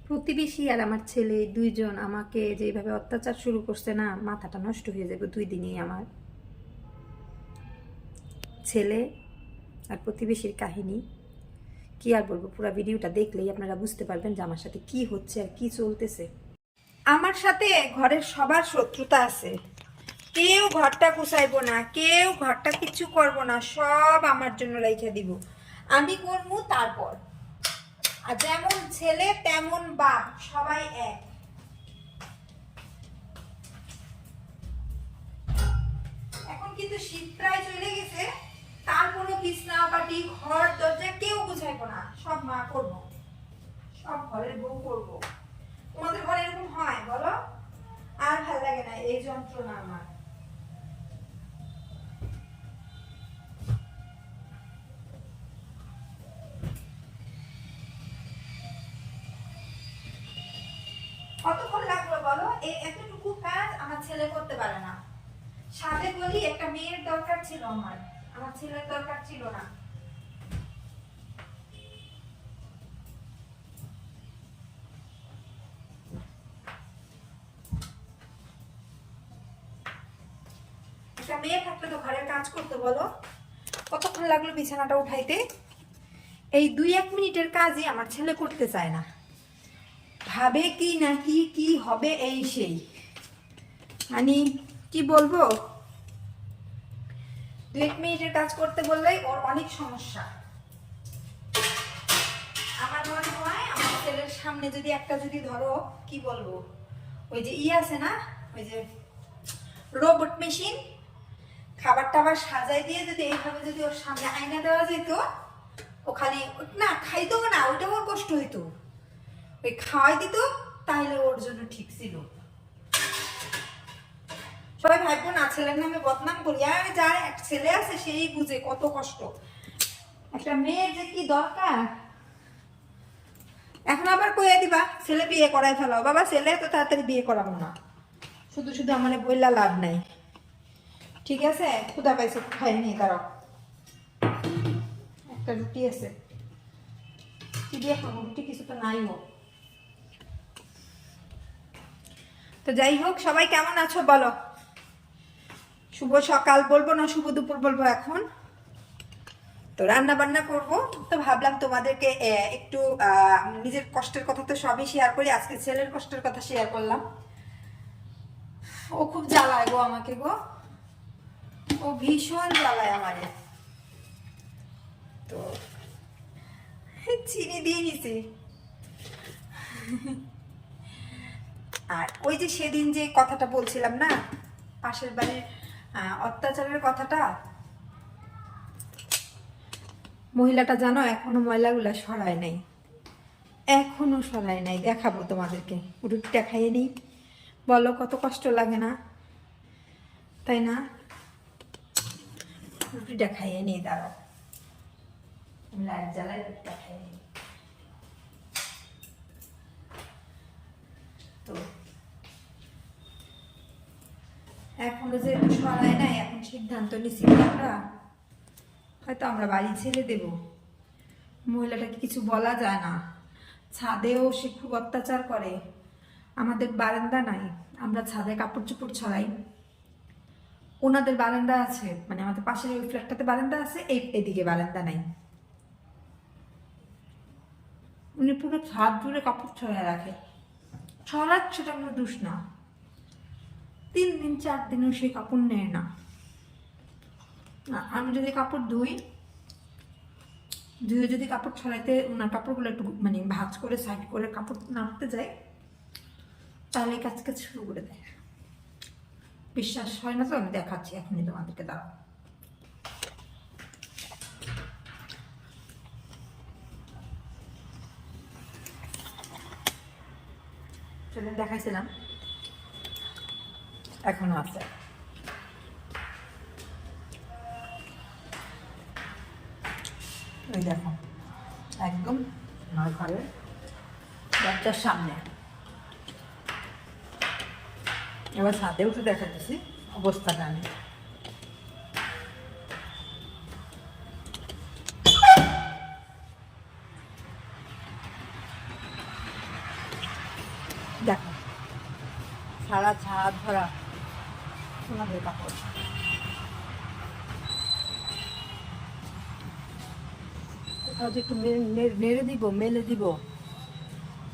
প্রতিবেশী আর আমার ছেলে দুইজন আমাকে যেভাবে অত্যাচার শুরু করছে না, মাথাটা নষ্ট হয়ে যাবে 2 দিনেই। আমার ছেলে আর প্রতিবেশীর কাহিনী কি আর বলবো, পুরো ভিডিওটা দেখলেই আপনারা বুঝতে পারবেন যে আমার সাথে কি হচ্ছে আর কি চলতেছে। আমার সাথে ঘরের সবার শত্রুতা আছে, কেউ ঘরটা গুছাইবো না, কেউ ঘরটা কিছু করবো না, সব আমার জন্য রেখে দিব, আমি করবো। তারপর আর যেমন ছেলে তেমন বাপ, সবাই এক। এখন কিন্তু শীত প্রায় চলে গেছে, তারপরও বিছনা পাটি ঘর দরজা কেউ গুছাইবো না, সব মা করবো, সব ঘরের বউ করবো। তোমাদের ঘরে এরকম হয় বলো? আর ভাল লাগে না এই যন্ত্রণা আমার। কতক্ষণ লাগলো বলো? এই এতটুকু কাজ আমার ছেলে করতে পারে না। সাথে বলি একটা মেয়ের দরকার ছিল, আমার ছেলের দরকার ছিল না। একটা মেয়ে থাকলে তো ঘরের কাজ করতে, বলো কতক্ষণ লাগলো বিছানাটা উঠাইতে? এই 2-1 মিনিটের কাজই আমার ছেলে করতে চায় না, ভাবে কি না কি কি হবে এই সেই, মানে কি বলবো, 2-1 মিনিটের কাজ করতে বললেই ওর অনেক সমস্যা। আমার মনে হয় আমার ছেলের সামনে যদি একটা যদি ধরো কি বলবো, ওই যে আছে না, ওই যে রোবট মেশিন, খাবার টাবার সাজাই দিয়ে যদি এইভাবে যদি ওর সামনে আয়না দেওয়া যেত, ও খালি না খাইতো না, ওইটা ওর কষ্ট হইতো, ওই খাওয়াই দিত, তাহলে ওর জন্য ঠিক ছিল। সবাই ভাইবো না ছেলের নামে বদনাম করি, আর যার এক ছেলে আছে সেই বুঝে কত কষ্ট। একটা মেয়ের যে কি দরকার। এখন আবার কইয়া দিবা ছেলে বিয়ে করাই ফেলাও, বাবা ছেলে তো তাড়াতাড়ি বিয়ে করাবো না, শুধু শুধু আমার বইলা লাভ নাই। ঠিক আছে, ক্ষুধা পাইছে, খাইনি, দাঁড়াও একটা রুটি আছে, কি দিয়ে খাবো, রুটি কিছু তো নাই হোক। তো যাই হোক, সবাই কেমন আছো বলো? শুভ সকাল বলবো না শুভ দুপুর বলবো এখন? তো রান্না বান্না করবো, তো ভাবলাম তোমাদেরকে একটু নিজের কষ্টের কথা তো সবই শেয়ার করি, আজকে ছেলের কষ্টের কথা শেয়ার করলাম। ও খুব জ্বালায় গো আমাকে গো, ও ভীষণ জ্বালায় আমারে। তো চিনি দিয়ে নিছি। আর ওই যে সেদিন যে কথাটা বলছিলাম না, পাশের বাড়ির অত্যাচারের কথাটা, মহিলাটা জানো এখনো ময়লাগুলা সরায় নাই, এখনো সরায় নাই। দেখাবো তোমাদেরকে, রুটিটা খাইয়ে নিই, বলো কত কষ্ট লাগে না, তাই না? রুটিটা খাইয়ে নিই, দাঁড়াও লাইট জ্বালাই, রুটিটা খাইয়ে নিই। তো এখনো যে সরায় নাই, এখন সিদ্ধান্ত নিচ্ছি আমরা হয়তো আমরা বাড়ি ছেড়ে দেব। মহিলাটাকে কিছু বলা যায় না, ছাদেও সে খুব অত্যাচার করে। আমাদের বারান্দা নাই, আমরা ছাদে কাপড় চোপড় ছড়াই, ওনাদের বারান্দা আছে, মানে আমাদের পাশের ওই ফ্ল্যাটটাতে বারান্দা আছে, এদিকে বারান্দা নাই। উনি পুরো ছাদ জুড়ে কাপড় ছড়ায় রাখে, ছড়াচ্ছে, সেটা কোনো দোষ না। 3 দিন 4 দিনও সেই কাপড় নেয় না। আমি যদি কাপড় ধুয়ে যদি কাপড় ছড়াইতে ওনার কাপড়গুলো একটু মানে ভাঁজ করে সাইড করে কাপড় নাড়তে যায়, তাহলে কাজ শুরু করে দেয়। বিশ্বাস হয় না তো আমি দেখাচ্ছি এখনই তোমাদেরকে, দাঁড়াও। সেদিন দেখাইছিলাম, এখনো আছে। ওই দেখো একদম আমার ঘরের দরজার সামনে। এবার ছাদে উঠে দেখাতেছি অবস্থাটা আমি। দেখো সারা ছাদ ভরা সোনাদের কাপড়। কোথাও যে একটু নেড়ে দিব, মেলে দিব,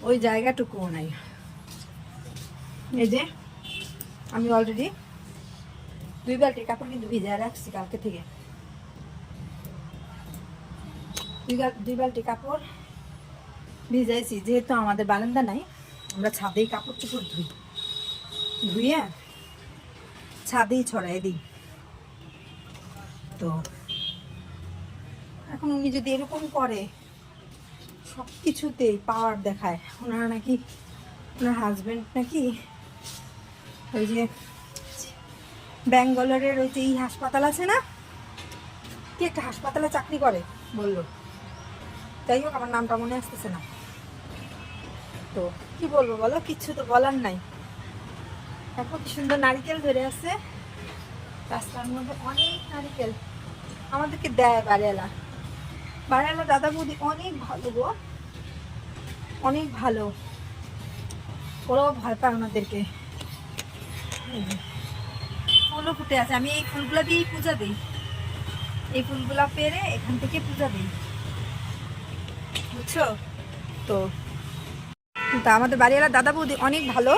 ওই জায়গাটুকুও নাই। এই যে আমি অলরেডি 2 বালতি কাপড় কিন্তু ভিজায় রাখছি কালকে থেকে। 2 বালতি কাপড় ভিজাইছি, যেহেতু আমাদের বারান্দা নাই, আমরা ছাদেই কাপড় চোপড় ধুয়ে ছাদেই ছড়াই দিই। তো এখন উনি যদি এরকম করে, সব কিছুতেই পাওয়ার দেখায়, ওনারা নাকি, ওনার হাজব্যান্ড নাকি ওই যে ব্যাঙ্গালোরের ওই যে এই হাসপাতাল আছে না, কি একটা হাসপাতালে চাকরি করে বললো, যাই হোক আমার নামটা মনে আসতেছে না। তো কি বলবো বলো, কিচ্ছু তো বলার নাই। এখন কি সুন্দর নারিকেল ধরে আছে রাস্তার মধ্যে, অনেক নারিকেল আমাদেরকে দেয় বাড়িওয়ালা। বাড়িওয়ালা দাদা বৌদি অনেক ভালো গো, অনেক ভালো, ওরাও ভয় পায় ওনাদেরকে। ফুলও ফুটে আছে, আমি এই ফুলগুলা দিয়েই পূজা দিই, এই ফুলগুলা পেরে এখান থেকে পূজা দিই, বুঝছো? তো আমাদের বাড়িওয়ালা দাদা বৌদি অনেক ভালো।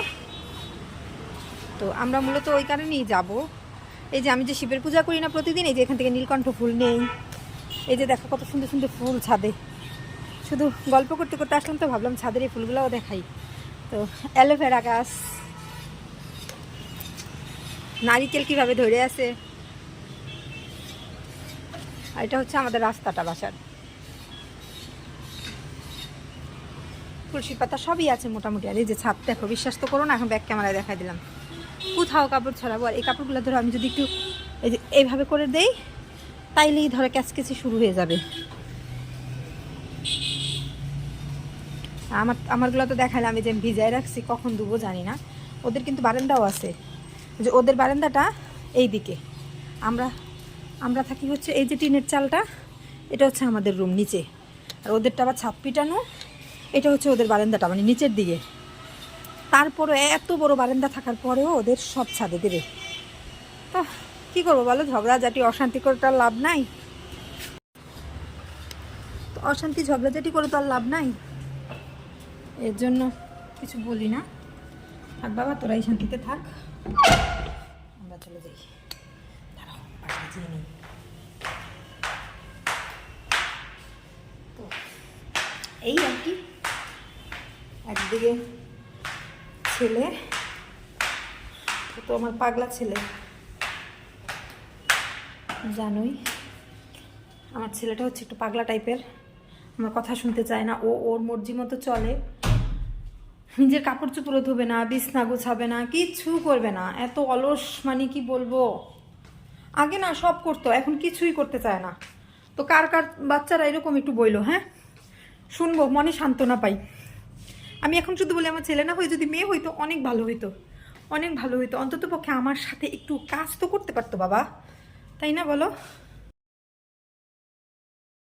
তো আমরা মূলত ওই কারণেই যাব। এই যে আমি যে শিবের পূজা করি না প্রতিদিন, এই যে এখান থেকে নীলকণ্ঠ ফুল নেই, এই যে দেখো কত সুন্দর সুন্দর ফুল ছাদে। শুধু গল্প করতে করতে আসলাম, তো ভাবলাম ছাদের এই ফুলগুলোও দেখাই। তো অ্যালোভেরা গাছ, নারিকেল কিভাবে ধরে আছে, আর এটা হচ্ছে আমাদের রাস্তাটা বাসার। তুলসী পাতা সবই আছে মোটামুটি। আর এই যে ছাদ দেখো, বিশ্বাস তো করো না, এখন ব্যাক ক্যামেরায় দেখাই দিলাম। কোথাও কাপড় ছড়াবো, আর এই কাপড়গুলো ধরো আমি যদি একটু এই যে এইভাবে করে দেই, তাইলেই ধরো ক্যাচকেচি শুরু হয়ে যাবে। আমারগুলো তো দেখালাম, আমি যে ভিজায় রাখছি, কখন দেবো জানি না। ওদের কিন্তু বারান্দাও আছে, যে ওদের বারান্দাটা এই দিকে, আমরা থাকি হচ্ছে এই যে টিনের চালটা, এটা হচ্ছে আমাদের রুম নিচে, আর ওদেরটা আবার ছাদ পিটানো, এটা হচ্ছে ওদের বারান্দাটা মানে নিচের দিকে। তারপরে এত বড় বারান্দা থাকার পরেও ওদের সব ছাদে দেবে। তো কী করবো বলো, ঝগড়াঝাটি অশান্তি করে তো আর লাভ নাই, তো অশান্তি ঝগড়াঝাটি করে তো আর লাভ নাই, এর জন্য কিছু বলি না। থাক বাবা, তোরাই শান্তিতে থাক, আমরা চলে যাই। দাঁড়াও, বাসায় যেয়ে নেই। তো এই আর কি, একদিকে ছেলে, তো আমার পাগলা ছেলে, জানোই আমার ছেলেটা হচ্ছে একটু পাগলা টাইপের, আমার কথা শুনতে চায় না, ওর মর্জি মতো চলে, নিজের কাপড় চোপড়ও ধোবে না, বিছনা গোছাবে না, কিচ্ছু করবে না, এত অলস, মানে কি বলবো। আগে না সব করতো, এখন কিছুই করতে চায় না। তো কার কার বাচ্চারা এরকম একটু বইলো, হ্যাঁ শুনবো, মনে সান্ত্বনা পাই। আমি এখন শুধু বলি, আমার ছেলে না হয়ে যদি মেয়ে হইতো অনেক ভালো হইতো, অনেক ভালো হইতো, অন্তত পক্ষে আমার সাথে একটু কাজ তো করতে পারতো বাবা, তাই না বলো?